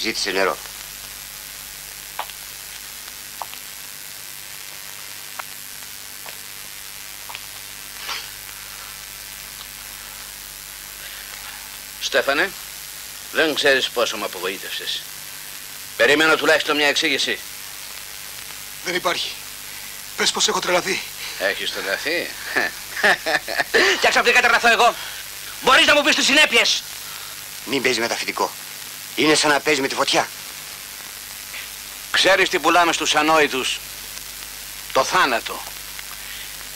Ζήτησε νερό. Στέφανε, δεν ξέρεις πόσο με απογοήτευσες. Περιμένω τουλάχιστον μια εξήγηση. Δεν υπάρχει. Πες πως έχω τρελαθεί. Έχεις τρελαθεί? Και ξαφνικά τρελαθώ εγώ. Μπορείς να μου πεις τις συνέπειες? Μην παίζει μεταφυτικό. Είναι σαν να παίζει με τη φωτιά. Ξέρεις τι πουλάμε στους ανόητους? Το θάνατο.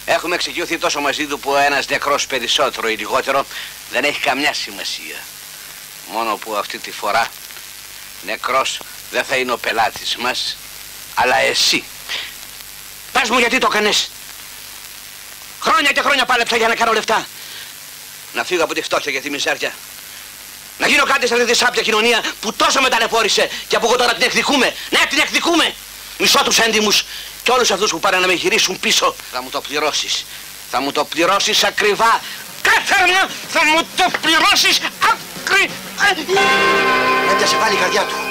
Έχουμε εξοικειωθεί τόσο μαζί του που ένας νεκρός περισσότερο ή λιγότερο δεν έχει καμιά σημασία. Μόνο που αυτή τη φορά νεκρός δεν θα είναι ο πελάτης μας, αλλά εσύ. Πες μου γιατί το έκανες. Χρόνια και χρόνια πάλεψα για να κάνω λεφτά. Να φύγω από τη φτώχεια και τη μιζέρια. Να γίνω κάτι σε αυτή τη σάπια κοινωνία που τόσο με ταλαιπώρησε και από εγώ τώρα την εκδικούμε. Ναι, την εκδικούμε. Μισώ τους έντιμους και όλους αυτούς που πάνε να με γυρίσουν πίσω. Θα μου το πληρώσεις. Θα μου το πληρώσεις ακριβά. Κάθε μια θα μου το πληρώσεις ακριβά. Έπιασε πάλι η καρδιά του.